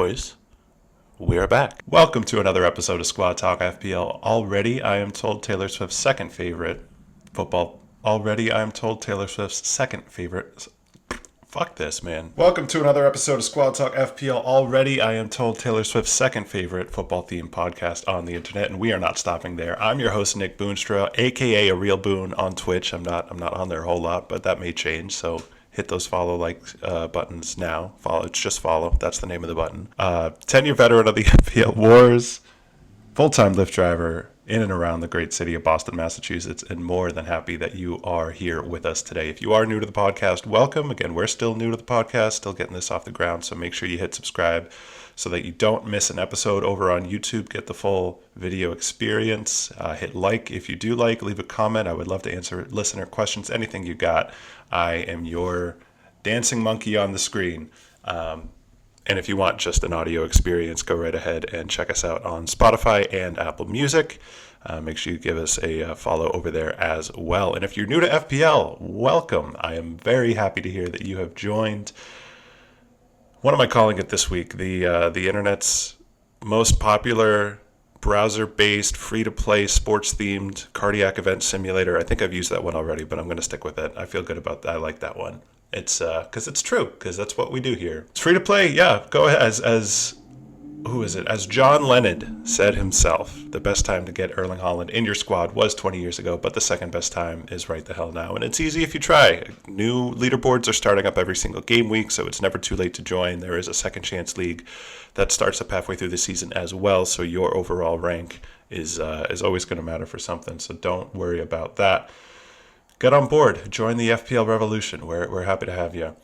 boys, we are back. Welcome to another episode of Squad Talk FPL. Already, I am told Taylor Swift's second favorite football. Already, I am told Taylor Swift's second favorite. Fuck this, man. Welcome to another episode of Squad Talk FPL. Already, I am told Taylor Swift's second favorite football-themed podcast on the internet, and we are not stopping there. I'm your host, Nick Boonstra, aka A Real Boon on Twitch. I'm not on there a whole lot, but that may change, so hit those follow buttons now. Follow, it's just follow. That's the name of the button. 10-year veteran of the FPL Wars, full-time Lyft driver in and around the great city of Boston, Massachusetts, and more than happy that you are here with us today. If you are new to the podcast, welcome. Again, we're still new to the podcast, still getting this off the ground, so make sure you hit subscribe so that you don't miss an episode over on YouTube. Get the full video experience. Hit like if you do like. Leave a comment. I would love to answer listener questions, anything you got. I am your dancing monkey on the screen. And if you want just an audio experience, go right ahead and check us out on Spotify and Apple Music. Make sure you give us a follow over there as well. And if you're new to FPL, welcome. I am very happy to hear that you have joined. What am I calling it this week? The internet's most popular browser-based, free-to-play, sports-themed cardiac event simulator. I think I've used that one already, but I'm going to stick with it. I feel good about that. I like that one. It's because it's true, because that's what we do here. It's free to play, yeah. Go ahead. As who is it? As John Lennon said himself, the best time to get Erling Haaland in your squad was 20 years ago, but the second best time is right the hell now. And it's easy if you try. New leaderboards are starting up every single game week, so it's never too late to join. There is a second chance league that starts up halfway through the season as well, so your overall rank is always going to matter for something. So don't worry about that. Get on board. Join the FPL revolution. We're happy to have you.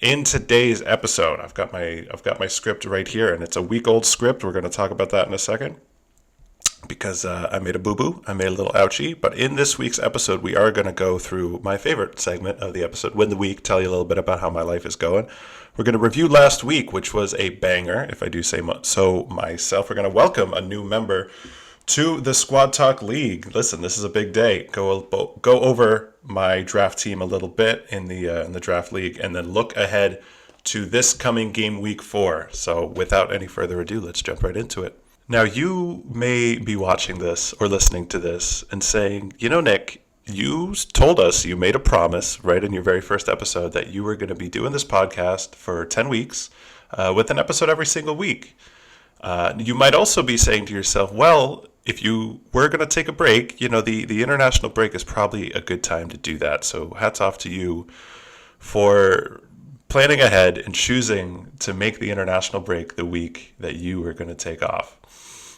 In today's episode, I've got my script right here, and it's a week-old script. We're going to talk about that in a second because I made a boo-boo. I made a little ouchie. But in this week's episode, we are going to go through my favorite segment of the episode, Win the Week, tell you a little bit about how my life is going. We're going to review last week, which was a banger, if I do say so myself. We're going to welcome a new member to the Squad Talk League. Listen, this is a big day. Go over my draft team a little bit in the draft league, and then look ahead to this coming game week 4. So without any further ado, let's jump right into it. Now, you may be watching this or listening to this and saying, you know, Nick, you told us, you made a promise right in your very first episode that you were going to be doing this podcast for 10 weeks with an episode every single week. You might also be saying to yourself, well, if you were going to take a break, you know, the international break is probably a good time to do that. So hats off to you for planning ahead and choosing to make the international break the week that you were going to take off.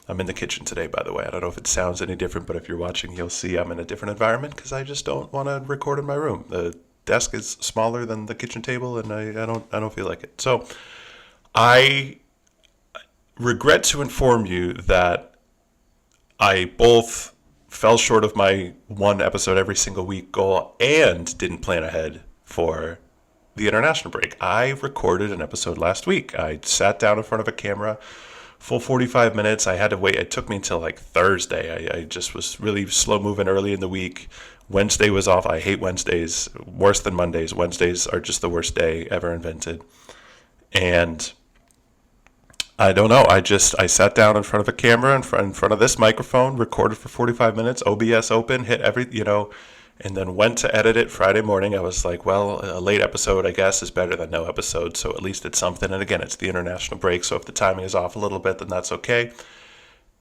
I'm in the kitchen today, by the way. I don't know if it sounds any different, but if you're watching, you'll see I'm in a different environment because I just don't want to record in my room. The desk is smaller than the kitchen table, and I don't feel like it. So I regret to inform you that I both fell short of my one episode every single week goal and didn't plan ahead for the international break. I recorded an episode last week. I sat down in front of a camera, full 45 minutes. I had to wait. It took me until like Thursday. I just was really slow moving early in the week. Wednesday was off. I hate Wednesdays. Worse than Mondays. Wednesdays are just the worst day ever invented. And I don't know. I sat down in front of a camera, in front of this microphone, recorded for 45 minutes, OBS open, hit and then went to edit it Friday morning. I was like, well, a late episode, I guess, is better than no episode. So at least it's something. And again, it's the international break. So if the timing is off a little bit, then that's okay.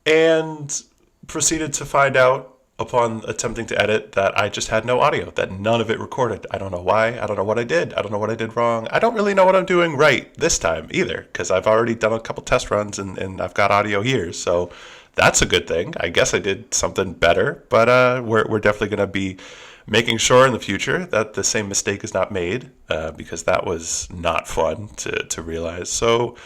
And proceeded to find out upon attempting to edit that I just had no audio, that none of it recorded. I don't know why. I don't know what I did. I don't know what I did wrong. I don't really know what I'm doing right this time either, because I've already done a couple test runs and I've got audio here. So that's a good thing. I guess I did something better, but we're definitely going to be making sure in the future that the same mistake is not made, because that was not fun to realize. So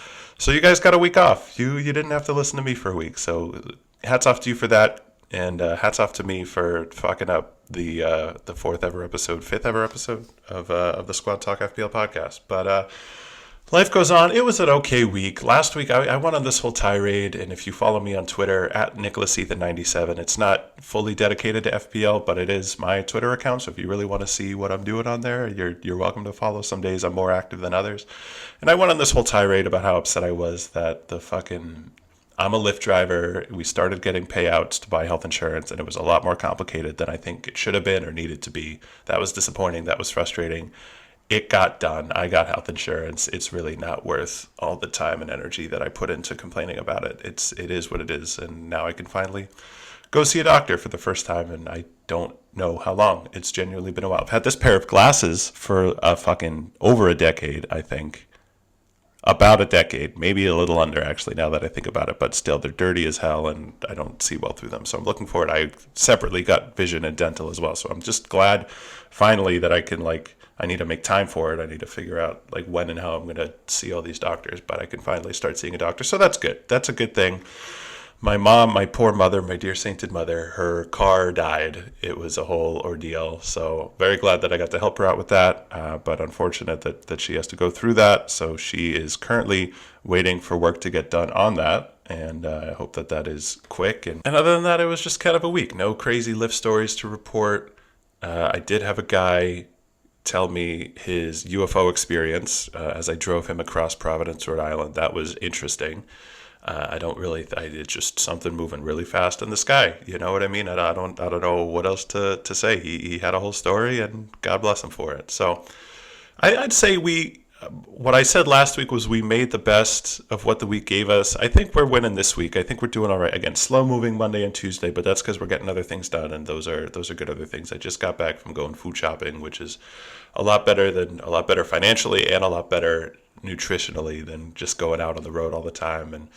you guys got a week off. You didn't have to listen to me for a week. So hats off to you for that. And hats off to me for fucking up the fifth ever episode of the Squad Talk FPL podcast. But Life goes on. It was an okay week. Last week, I went on this whole tirade, and if you follow me on Twitter, at NicholasEthan97, it's not fully dedicated to FPL, but it is my Twitter account, so if you really want to see what I'm doing on there, you're welcome to follow. Some days I'm more active than others. And I went on this whole tirade about how upset I was that I'm a Lyft driver. We started getting payouts to buy health insurance, and it was a lot more complicated than I think it should have been or needed to be. That was disappointing. That was frustrating. It got done. I got health insurance. It's really not worth all the time and energy that I put into complaining about it. It is what it is, and now I can finally go see a doctor for the first time, and I don't know how long. It's genuinely been a while. I've had this pair of glasses for a fucking over a decade, I think. About a decade, maybe a little under actually, now that I think about it, but still they're dirty as hell and I don't see well through them. So I'm looking forward. I separately got vision and dental as well. So I'm just glad finally that I can I need to make time for it. I need to figure out when and how I'm going to see all these doctors, but I can finally start seeing a doctor. So that's good. That's a good thing. My mom, my poor mother, my dear sainted mother, her car died. It was a whole ordeal. So very glad that I got to help her out with that. But unfortunate that she has to go through that. So she is currently waiting for work to get done on that. And I hope that is quick. And other than that, it was just kind of a week. No crazy lift stories to report. I did have a guy tell me his UFO experience as I drove him across Providence, Rhode Island. That was interesting. It's just something moving really fast in the sky. You know what I mean? I don't know what else to say. He had a whole story, and God bless him for it. So I'd say what I said last week was we made the best of what the week gave us. I think we're winning this week. I think we're doing all right. Again, slow moving Monday and Tuesday, but that's because we're getting other things done, and those are good other things. I just got back from going food shopping, which is a lot better financially and a lot better nutritionally than just going out on the road all the time and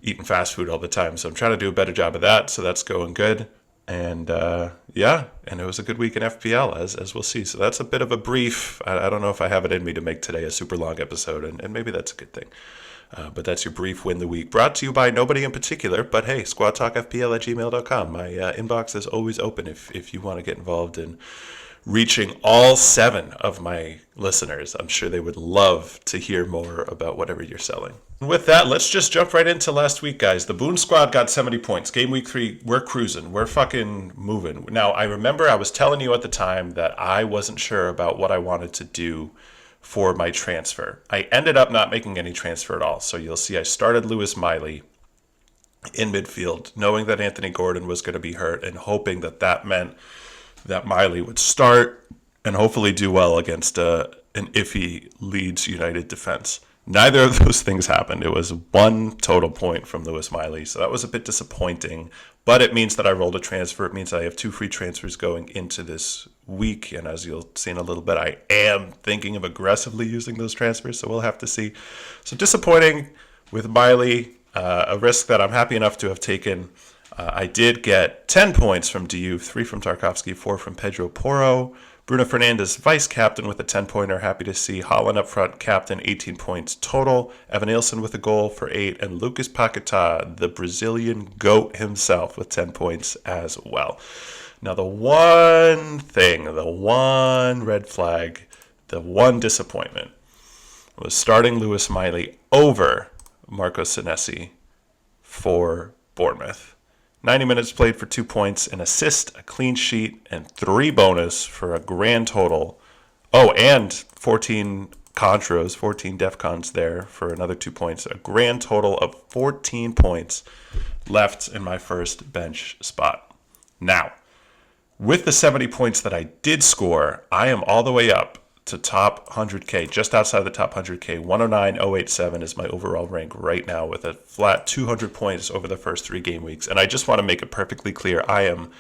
eating fast food all the time. So I'm trying to do a better job of that. So that's going good. And and it was a good week in FPL, as we'll see. So that's a bit of a brief. I don't know if I have it in me to make today a super long episode, and maybe that's a good thing. But that's your brief win the week, brought to you by nobody in particular. But hey, squadtalkfpl@gmail.com. My inbox is always open if you want to get involved in reaching all 7 of my listeners. I'm sure they would love to hear more about whatever you're selling. With that, let's just jump right into last week, guys. The Boone squad got 70 points. Game week 3, we're cruising. We're fucking moving. Now, I remember I was telling you at the time that I wasn't sure about what I wanted to do for my transfer. I ended up not making any transfer at all. So you'll see I started Lewis Miley in midfield, knowing that Anthony Gordon was going to be hurt and hoping that meant that Miley would start and hopefully do well against an iffy Leeds United defense. Neither of those things happened. It was 1 total point from Lewis Miley, so that was a bit disappointing. But it means that I rolled a transfer. It means I have 2 free transfers going into this week, and as you'll see in a little bit, I am thinking of aggressively using those transfers, so we'll have to see. So disappointing with Miley, a risk that I'm happy enough to have taken. I did get 10 points from DU, 3 from Tarkovsky, 4 from Pedro Porro. Bruno Fernandes, vice captain with a 10-pointer. Happy to see. Haaland up front, captain, 18 points total. Evan Nielsen with a goal for 8. And Lucas Paquetá, the Brazilian GOAT himself, with 10 points as well. Now, the one thing, the one red flag, the one disappointment was starting Lewis Miley over Marco Senesi for Bournemouth. 90 minutes played for 2 points, an assist, a clean sheet, and 3 bonus for a grand total. Oh, and 14 Contras, 14 DEFCONs there for another 2 points. A grand total of 14 points left in my first bench spot. Now, with the 70 points that I did score, I am all the way up to top 100K, just outside the top 100K. 109,087 is my overall rank right now with a flat 200 points over the first 3 game weeks. And I just want to make it perfectly clear, I am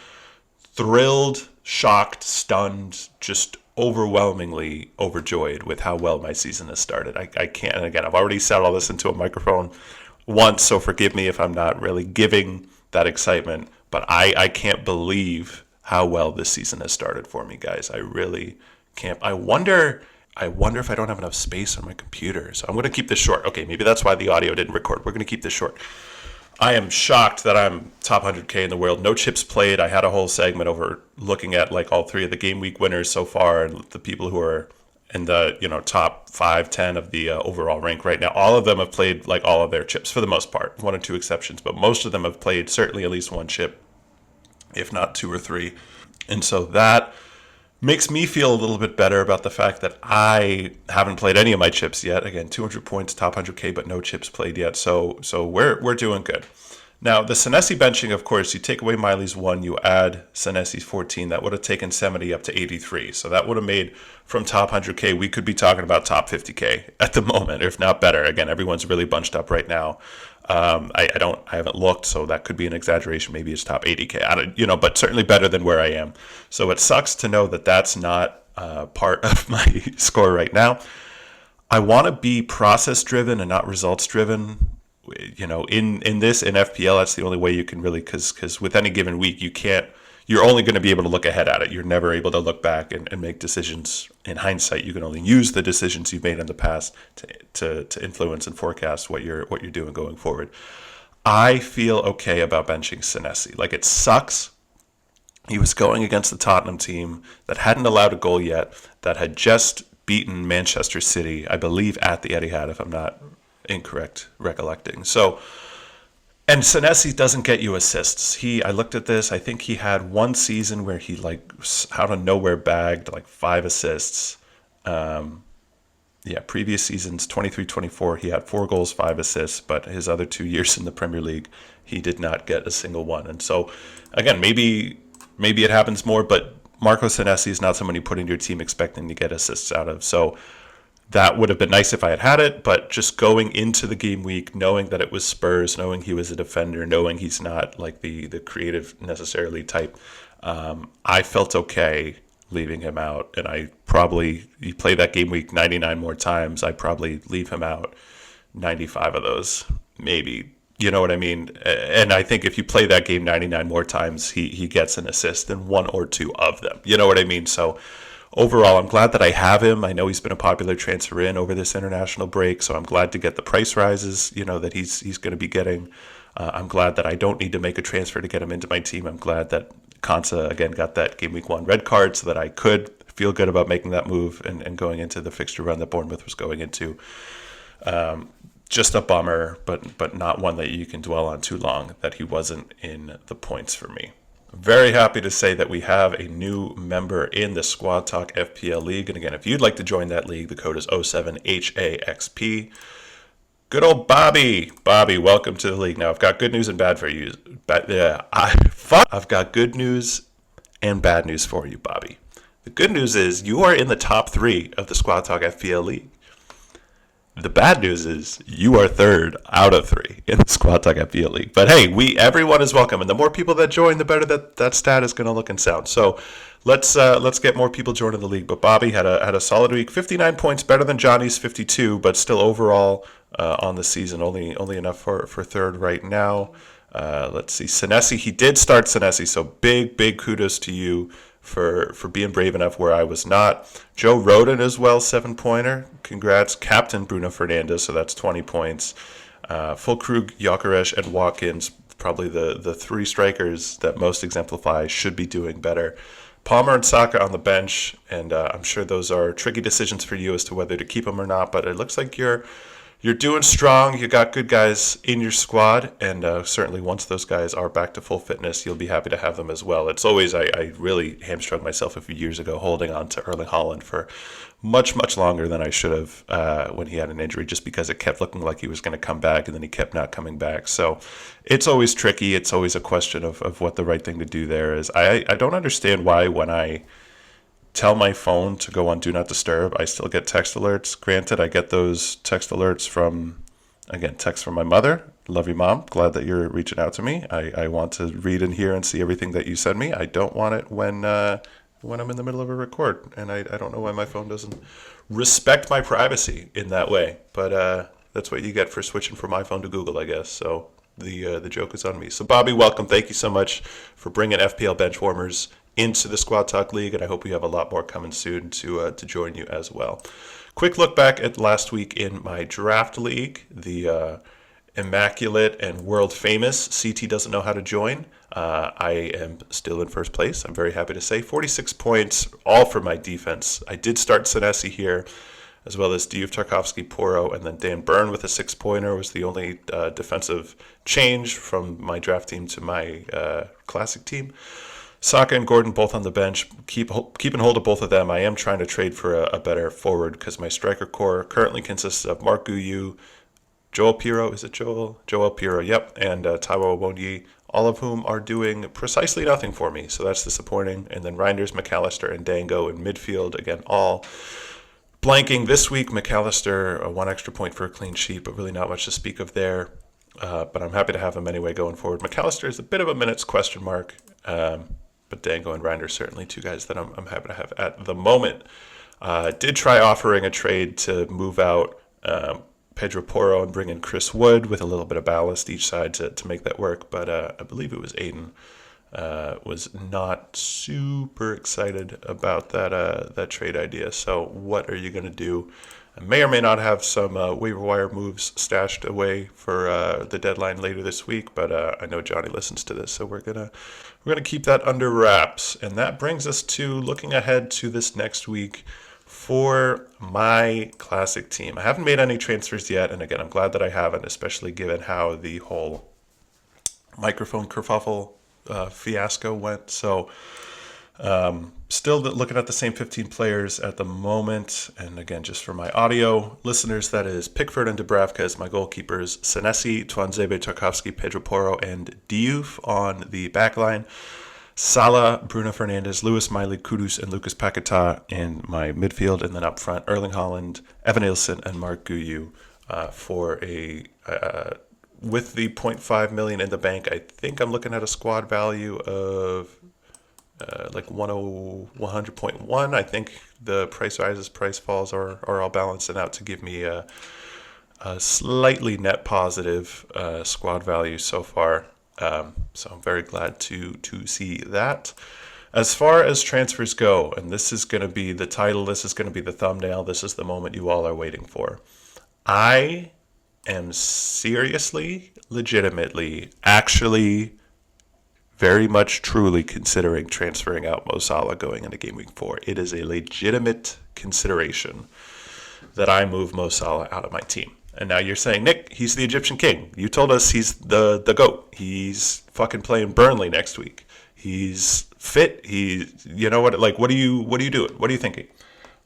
thrilled, shocked, stunned, just overwhelmingly overjoyed with how well my season has started. I can't, and again, I've already said all this into a microphone once, so forgive me if I'm not really giving that excitement, but I can't believe how well this season has started for me, guys. I really can't. I wonder if I don't have enough space on my computer. So I'm going to keep this short. Okay, maybe that's why the audio didn't record. We're going to keep this short. I am shocked that I'm top 100K in the world. No chips played. I had a whole segment over looking at all 3 of the game week winners so far and the people who are in the top 5-10 of the overall rank right now. All of them have played like all of their chips for the most part, one or two exceptions, but most of them have played certainly at least one chip, if not two or three. And so that makes me feel a little bit better about the fact that I haven't played any of my chips yet. Again, 200 points, top 100K, but no chips played yet. So we're doing good. Now, the Senesi benching, of course, you take away Miley's 1, you add Senesi's 14. That would have taken 70 up to 83. So that would have made from top 100K, we could be talking about top 50K at the moment, if not better. Again, everyone's really bunched up right now. I haven't looked, so that could be an exaggeration. Maybe it's top 80K, but certainly better than where I am. So it sucks to know that that's not part of my score right now. I want to be process driven and not results driven. In FPL, that's the only way you can really, because with any given week, you're only going to be able to look ahead at it. You're never able to look back and make decisions in hindsight. You can only use the decisions you've made in the past to influence and forecast what you're doing going forward. I feel okay about benching Senesi. Like, it sucks. He was going against the Tottenham team that hadn't allowed a goal yet, that had just beaten Manchester City, I believe, at the Etihad, if I'm not incorrect recollecting. So, and Senesi doesn't get you assists. I looked at this, I think he had one season where he out of nowhere bagged 5 assists. Previous seasons, 23-24, he had 4 goals, 5 assists, but his other 2 years in the Premier League, he did not get a single one. And so, again, maybe it happens more, but Marco Senesi is not someone you put in your team expecting to get assists out of. So that would have been nice if I had it, but just going into the game week, knowing that it was Spurs, knowing he was a defender, knowing he's not like the creative necessarily type, I felt okay leaving him out. And you play that game week 99 more times, I probably leave him out 95 of those, maybe. You know what I mean? And I think if you play that game 99 more times, he gets an assist in 1 or 2 of them. You know what I mean? So overall, I'm glad that I have him. I know he's been a popular transfer in over this international break, so I'm glad to get the price rises, that he's going to be getting. I'm glad that I don't need to make a transfer to get him into my team. I'm glad that Konsa, again, got that game week 1 red card so that I could feel good about making that move and going into the fixture run that Bournemouth was going into. Just a bummer, but not one that you can dwell on too long, that he wasn't in the points for me. Very happy to say that we have a new member in the Squad Talk FPL League. And again, if you'd like to join that league, the code is 07HAXP. Good old Bobby. Bobby, welcome to the league. Now, I've got good news and bad for you. I've got good news and bad news for you, Bobby. The good news is you are in the top 3 of the Squad Talk FPL League. The bad news is you are 3rd out of 3 in the Squad Talk FPL League. But hey, everyone is welcome, and the more people that join, the better that stat is going to look and sound. So let's get more people joining the league. But Bobby had a solid week, 59 points, better than Johnny's 52, but still overall on the season only enough for 3rd right now. Let's see, Senesi, he did start Senesi, so big kudos to you for being brave enough where I was not. Joe Roden as well, 7-pointer. Congrats. Captain Bruno Fernandes, so that's 20 points. Fulkrug, Gyökeres, and Watkins, probably the 3 strikers that most exemplify, should be doing better. Palmer and Saka on the bench, and I'm sure those are tricky decisions for you as to whether to keep them or not, but it looks like you're doing strong. You got good guys in your squad, and certainly once those guys are back to full fitness, you'll be happy to have them as well. It's always, I really hamstrung myself a few years ago holding on to Erling Haaland for much longer than I should have when he had an injury, just because it kept looking like he was going to come back, and then he kept not coming back. So it's always tricky. It's always a question of what the right thing to do there is. I don't understand why when I tell my phone to go on Do Not Disturb, I still get text alerts. Granted, I get those text alerts from my mother. Love you, Mom. Glad that you're reaching out to me. I want to read and hear and see everything that you send me. I don't want it when I'm in the middle of a record, and I don't know why my phone doesn't respect my privacy in that way. But that's what you get for switching from iPhone to Google, I guess. So the joke is on me. So Bobby, welcome. Thank you so much for bringing FPL bench warmers into the Squad Talk League, and I hope we have a lot more coming soon to join you as well. Quick look back at last week in my draft league. immaculate and world famous CT doesn't know how to join. I am still in first place. I'm very happy to say 46 points, all for my defense. I did start Senesi here, as well as Diouf, Tarkovsky, Poro, and then Dan Byrne with a 6-pointer was the only defensive change from my draft team to my classic team. Saka and Gordon both on the bench. Keeping hold of both of them. I am trying to trade for a better forward because my striker core currently consists of Mark Guyu, Joel Piro, is it Joel? Joel Piro, yep, and Taiwo Awoniyi, all of whom are doing precisely nothing for me, so that's disappointing. And then Reinders, McAllister, and Dango in midfield, again, all blanking this week. McAllister, 1 extra point for a clean sheet, but really not much to speak of there. But I'm happy to have him anyway going forward. McAllister is a bit of a minutes question mark, but Dango and Reinders certainly 2 guys that I'm happy to have at the moment. Did try offering a trade to move out Pedro Porro and bring in Chris Wood with a little bit of ballast each side to make that work. But I believe it was Aiden was not super excited about that trade idea. So what are you going to do? I may or may not have some waiver wire moves stashed away for the deadline later this week. But I know Johnny listens to this, so we're gonna keep that under wraps. And that brings us to looking ahead to this next week for my classic team. I haven't made any transfers yet, and again, I'm glad that I haven't, especially given how the whole microphone kerfuffle fiasco went. So still looking at the same 15 players at the moment. And again, just for my audio listeners, that is Pickford and Dubravka as my goalkeepers, Senesi, Tuanzebe, Tarkovsky, Pedro Porro, and Diouf on the back line. Salah, Bruno Fernandes, Lewis Miley, Kudus, and Lucas Paquetá in my midfield. And then up front, Erling Haaland, Evan Nilsson, and Mark Guyu for a... with the 0.5 million in the bank, I think I'm looking at a squad value of like 100.1. I think the price rises, price falls are all balancing out to give me a slightly net positive squad value so far. So I'm very glad to see that. As far as transfers go, and this is going to be the title, this is going to be the thumbnail, this is the moment you all are waiting for. I am seriously, legitimately, actually, very much truly considering transferring out Mo Salah going into Game Week 4. It is a legitimate consideration that I move Mo Salah out of my team. And now you're saying, Nick, he's the Egyptian king. You told us he's the GOAT. He's fucking playing Burnley next week. He's fit. You know what? Like, what are you doing? What are you thinking?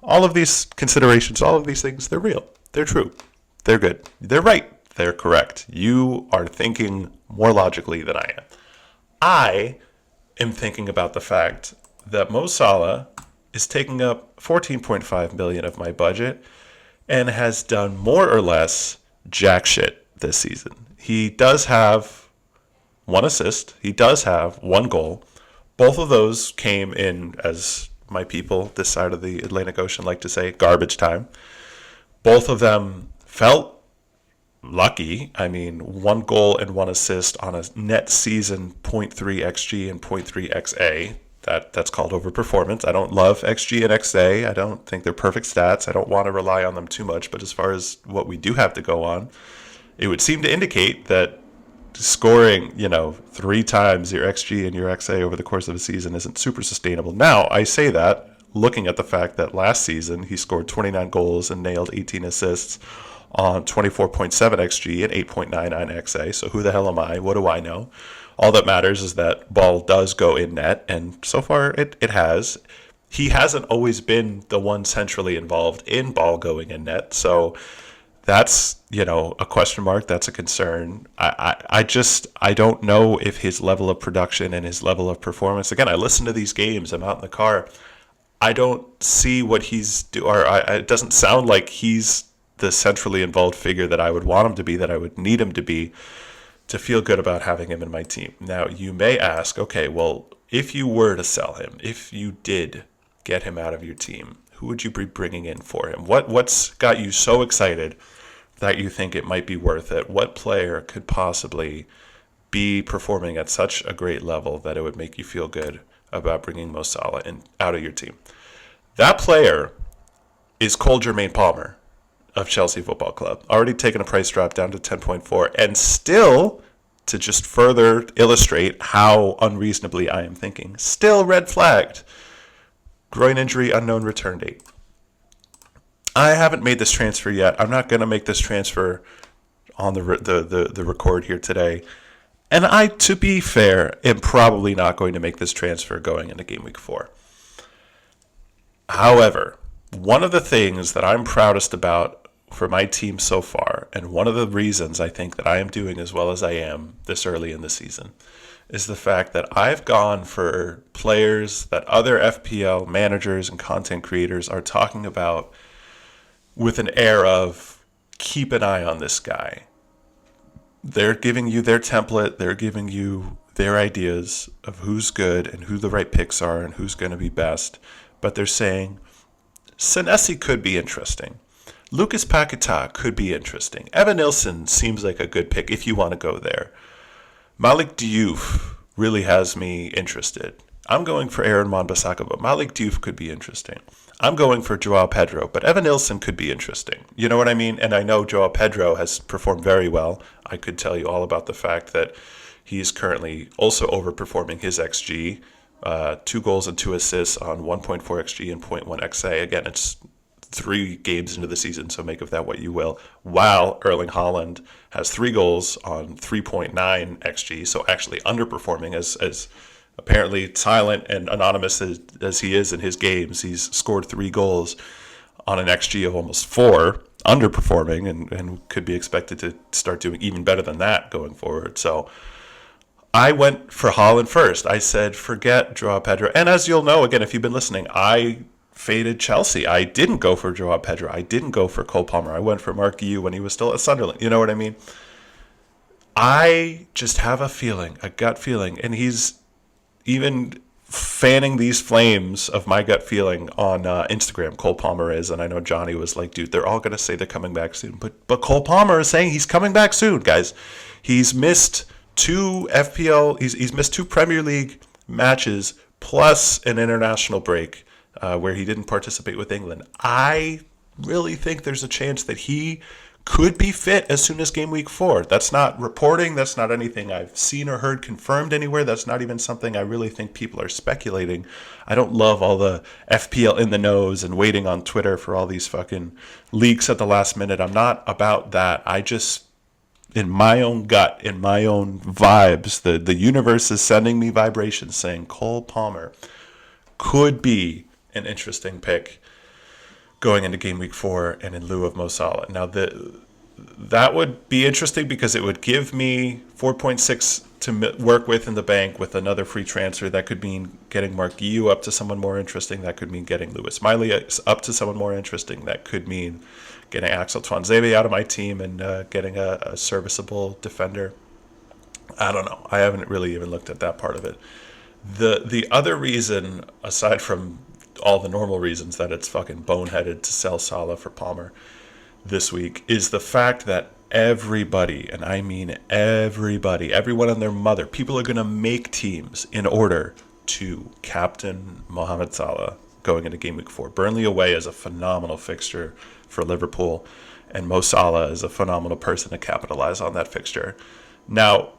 All of these considerations, all of these things, they're real. They're true. They're good. They're right. They're correct. You are thinking more logically than I am. I am thinking about the fact that Mo Salah is taking up 14.5 million of my budget and has done more or less jack shit this season. He does have 1 assist. He does have 1 goal. Both of those came in, as my people this side of the Atlantic Ocean like to say, garbage time. Both of them felt lucky. I mean, 1 goal and 1 assist on a net season 0.3 XG and 0.3 XA. That's called overperformance. I don't love XG and XA. I don't think they're perfect stats. I don't want to rely on them too much. But as far as what we do have to go on, it would seem to indicate that scoring, 3 times your XG and your XA over the course of a season isn't super sustainable. Now, I say that looking at the fact that last season he scored 29 goals and nailed 18 assists on 24.7 XG and 8.99 XA. So who the hell am I? What do I know? All that matters is that ball does go in net, and so far it has. He hasn't always been the one centrally involved in ball going in net, so that's, a question mark. That's a concern. I don't know if his level of production and his level of performance, again, I listen to these games, I'm out in the car, I don't see what he's doing, it doesn't sound like he's the centrally involved figure that I would want him to be, that I would need him to be, to feel good about having him in my team. Now, you may ask, okay, well, if you were to sell him, if you did get him out of your team, who would you be bringing in for him? What's got you so excited that you think it might be worth it? What player could possibly be performing at such a great level that it would make you feel good about bringing Mo Salah out of your team? That player is Cole Jermaine Palmer. of Chelsea Football Club. Already taken a price drop down to 10.4, and still, to just further illustrate how unreasonably I am thinking, still red flagged. Groin injury, unknown return date. I haven't made this transfer yet. I'm not going to make this transfer on the record here today. And I, to be fair, am probably not going to make this transfer going into Game Week 4. However, one of the things that I'm proudest about for my team so far, and one of the reasons I think that I am doing as well as I am this early in the season, is the fact that I've gone for players that other FPL managers and content creators are talking about with an air of, keep an eye on this guy. They're giving you their template, they're giving you their ideas of who's good and who the right picks are and who's going to be best. But they're saying, Senesi could be interesting. Lucas Paquetá could be interesting. Evan Nilsson seems like a good pick if you want to go there. Malik Diouf really has me interested. I'm going for Aaron Wan-Bissaka, but Malik Diouf could be interesting. I'm going for Joao Pedro, but Evan Nilsson could be interesting. You know what I mean? And I know Joao Pedro has performed very well. I could tell you all about the fact that he's currently also overperforming his XG. 2 goals and 2 assists on 1.4 XG and 0.1 XA. Again, it's 3 games into the season, so make of that what you will. While Erling Haaland has 3 goals on 3.9 XG, so actually underperforming as apparently silent and anonymous as he is in his games. He's scored 3 goals on an XG of almost 4, underperforming, and could be expected to start doing even better than that going forward. So I went for Haaland first. I said, forget Joao Pedro. And as you'll know, again, if you've been listening, I faded Chelsea. I didn't go for Joao Pedro. I didn't go for Cole Palmer. I went for Mark Guiu when he was still at Sunderland. You know what I mean? I just have a feeling, a gut feeling, and he's even fanning these flames of my gut feeling on Instagram. Cole Palmer is, and I know Johnny was like, dude, they're all going to say they're coming back soon. But Cole Palmer is saying he's coming back soon, guys. He's missed 2 FPL, he's missed 2 Premier League matches plus an international break where he didn't participate with England. I really think there's a chance that he could be fit as soon as Game Week 4. That's not reporting. That's not anything I've seen or heard confirmed anywhere. That's not even something I really think people are speculating. I don't love all the FPL in the nose and waiting on Twitter for all these fucking leaks at the last minute. I'm not about that. I just, in my own gut, in my own vibes, the universe is sending me vibrations saying Cole Palmer could be an interesting pick going into Game Week 4 and in lieu of Mo Salah. Now, that would be interesting because it would give me 4.6 to work with in the bank with another free transfer. That could mean getting Mark Guiu up to someone more interesting. That could mean getting Lewis Miley up to someone more interesting. That could mean getting Axel Tuanzebe out of my team and getting a serviceable defender. I don't know. I haven't really even looked at that part of it. The other reason, aside from all the normal reasons that it's fucking boneheaded to sell Salah for Palmer this week, is the fact that everybody, and I mean everybody, everyone and their mother, people are going to make teams in order to captain Mohamed Salah going into Game Week 4. Burnley away is a phenomenal fixture for Liverpool, and Mo Salah is a phenomenal person to capitalize on that fixture. Now,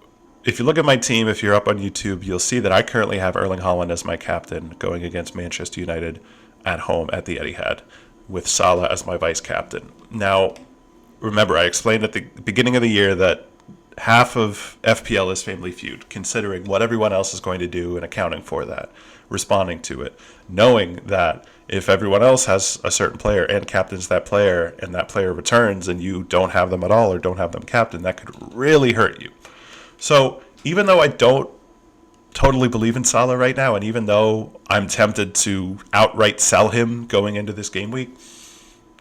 if you look at my team, if you're up on YouTube, you'll see that I currently have Erling Haaland as my captain going against Manchester United at home at the Etihad, with Salah as my vice captain. Now, remember, I explained at the beginning of the year that half of FPL is Family Feud, considering what everyone else is going to do and accounting for that, responding to it, knowing that if everyone else has a certain player and captains that player and that player returns and you don't have them at all or don't have them captain, that could really hurt you. So even though I don't totally believe in Salah right now, and even though I'm tempted to outright sell him going into this game week,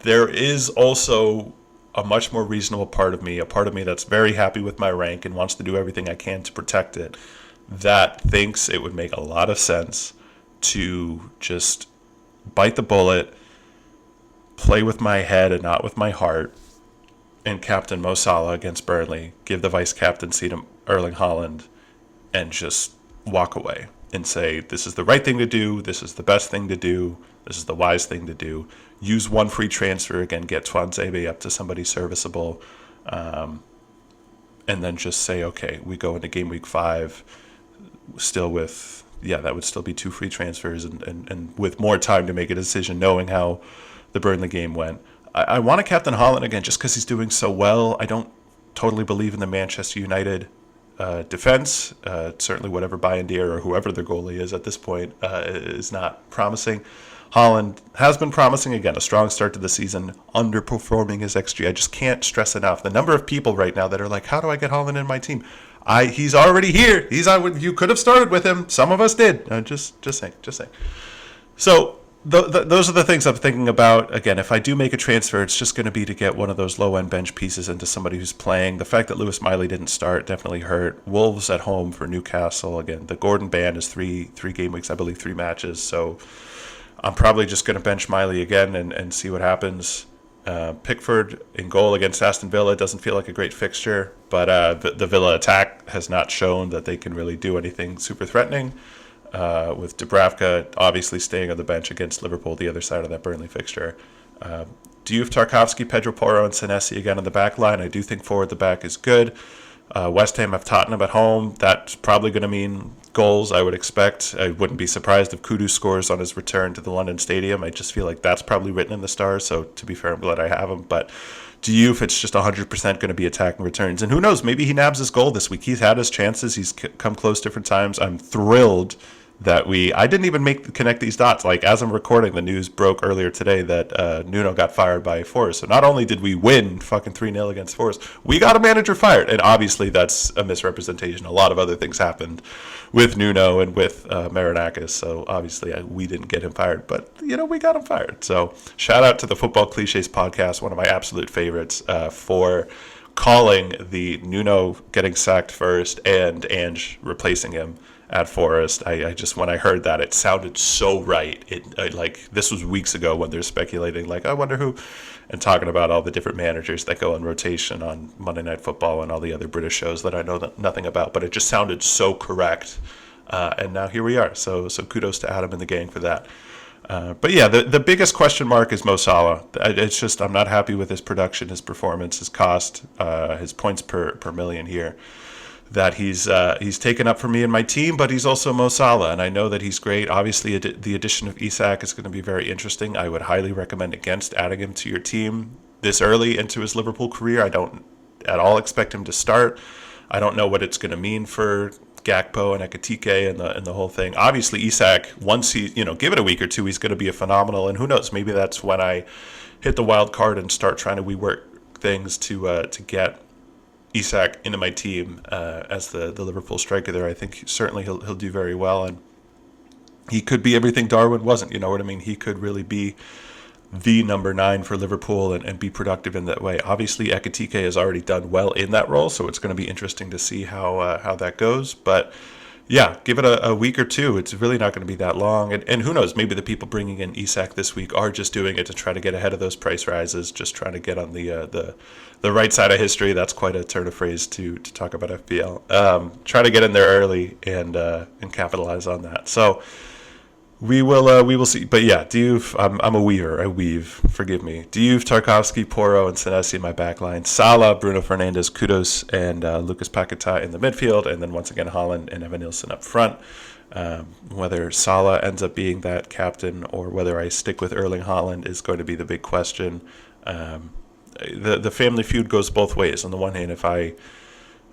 there is also a much more reasonable part of me, a part of me that's very happy with my rank and wants to do everything I can to protect it, that thinks it would make a lot of sense to just bite the bullet, play with my head and not with my heart, and captain Mo Salah against Burnley, give the vice captaincy to Erling Haaland, and just walk away and say, this is the right thing to do, this is the best thing to do, This is the wise thing to do. Use one free transfer, again, get Twanzebe up to somebody serviceable, and then just say, okay, we go into game week 5 still with, that would still be 2 free transfers and with more time to make a decision, knowing how the Burnley game went. I want to captain Haaland again just because he's doing so well. I don't totally believe in the Manchester United defense. Certainly whatever Bayendier or whoever their goalie is at this point is not promising. Haaland has been promising, again, a strong start to the season, underperforming his XG. I just can't stress enough the number of people right now that are like, how do I get Haaland in my team? He's already here. You could have started with him. Some of us did. Just saying. So those are the things I'm thinking about. Again, if I do make a transfer, it's just going to be to get one of those low-end bench pieces into somebody who's playing. The fact that Lewis Miley didn't start definitely hurt. Wolves at home for Newcastle. Again, the Gordon ban is three game weeks, I believe, 3 matches. So I'm probably just going to bench Miley again and see what happens. Pickford in goal against Aston Villa doesn't feel like a great fixture, but the Villa attack has not shown that they can really do anything super threatening. With Dubravka obviously staying on the bench against Liverpool, the other side of that Burnley fixture. Diouf, Tarkowski, Pedro Porro, and Senesi again on the back line. I do think forward the back is good. West Ham have Tottenham at home. That's probably going to mean goals, I would expect. I wouldn't be surprised if Kudu scores on his return to the London Stadium. I just feel like that's probably written in the stars, so to be fair, I'm glad I have him. But Diouf, it's just 100% going to be attacking returns. And who knows, maybe he nabs his goal this week. He's had his chances. He's come close different times. I'm thrilled that I didn't even connect these dots. Like, as I'm recording, the news broke earlier today that Nuno got fired by Forest. So not only did we win fucking 3-0 against Forest, we got a manager fired. And obviously that's a misrepresentation. A lot of other things happened with Nuno and with Marinakis. So obviously we didn't get him fired, but we got him fired. So shout out to the Football Cliches podcast, one of my absolute favorites, for calling the Nuno getting sacked first and Ange replacing him at Forest. I just, when I heard that, it sounded so right. This was weeks ago when they're speculating, like, I wonder who, and talking about all the different managers that go on rotation on Monday Night Football and all the other British shows that I know nothing about, but it just sounded so correct. And now here we are. So kudos to Adam and the gang for that. But yeah, the biggest question mark is Mo Salah. It's just, I'm not happy with his production, his performance, his cost, his points per million here. That he's taken up for me and my team, but he's also Mo Salah, and I know that he's great. Obviously, the addition of Isak is going to be very interesting. I would highly recommend against adding him to your team this early into his Liverpool career. I don't at all expect him to start. I don't know what it's going to mean for Gakpo and Ekitike and the whole thing. Obviously, Isak, once he, give it a week or two, he's going to be a phenomenal, and who knows, maybe that's when I hit the wild card and start trying to rework things to get Isak into my team as the Liverpool striker there. I think certainly he'll do very well, and he could be everything Darwin wasn't. You know what I mean? He could really be the number 9 for Liverpool and be productive in that way. Obviously, Ekitike has already done well in that role, so it's going to be interesting to see how that goes. But yeah, give it a week or two. It's really not going to be that long. And who knows, maybe the people bringing in Isak this week are just doing it to try to get ahead of those price rises, just trying to get on the right side of history. That's quite a turn of phrase to talk about FPL. Try to get in there early and capitalize on that. So we will see. But yeah, Diouf, I'm a weaver. I weave. Forgive me. Diouf, Tarkowski, Porro, and Senesi in my backline. Salah, Bruno Fernandes, Kudos, and Lucas Paquetá in the midfield. And then once again, Haaland and Evan Nilsson up front. Whether Salah ends up being that captain or whether I stick with Erling Haaland is going to be the big question. The family feud goes both ways. On the one hand, if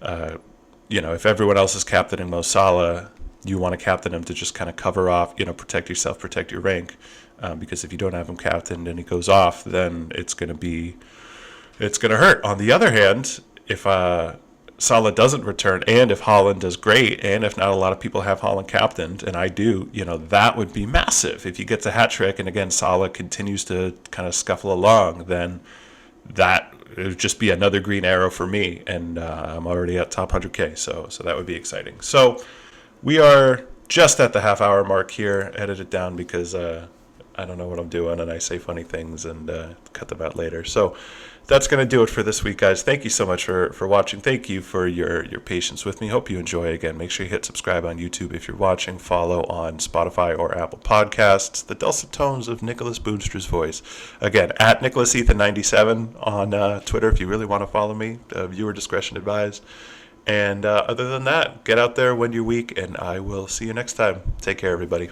if everyone else is captaining Mo Salah, you want to captain him to just kind of cover off, protect yourself, protect your rank. Because if you don't have him captained and he goes off, then it's going to hurt. On the other hand, if Salah doesn't return and if Haaland does great and if not a lot of people have Haaland captained, and I do, that would be massive. If he gets a hat trick and again Salah continues to kind of scuffle along, then that it would just be another green arrow for me, and I'm already at top 100K, so that would be exciting. So we are just at the half-hour mark here. I edited it down because I don't know what I'm doing and I say funny things and cut them out later. So that's going to do it for this week, guys. Thank you so much for watching. Thank you for your patience with me. Hope you enjoy. Again, make sure you hit subscribe on YouTube if you're watching. Follow on Spotify or Apple Podcasts. The dulcet tones of Nicholas Boonstra's voice. Again, at NicholasEthan97 on Twitter if you really want to follow me. Viewer discretion advised. And other than that, get out there, win your week, and I will see you next time. Take care, everybody.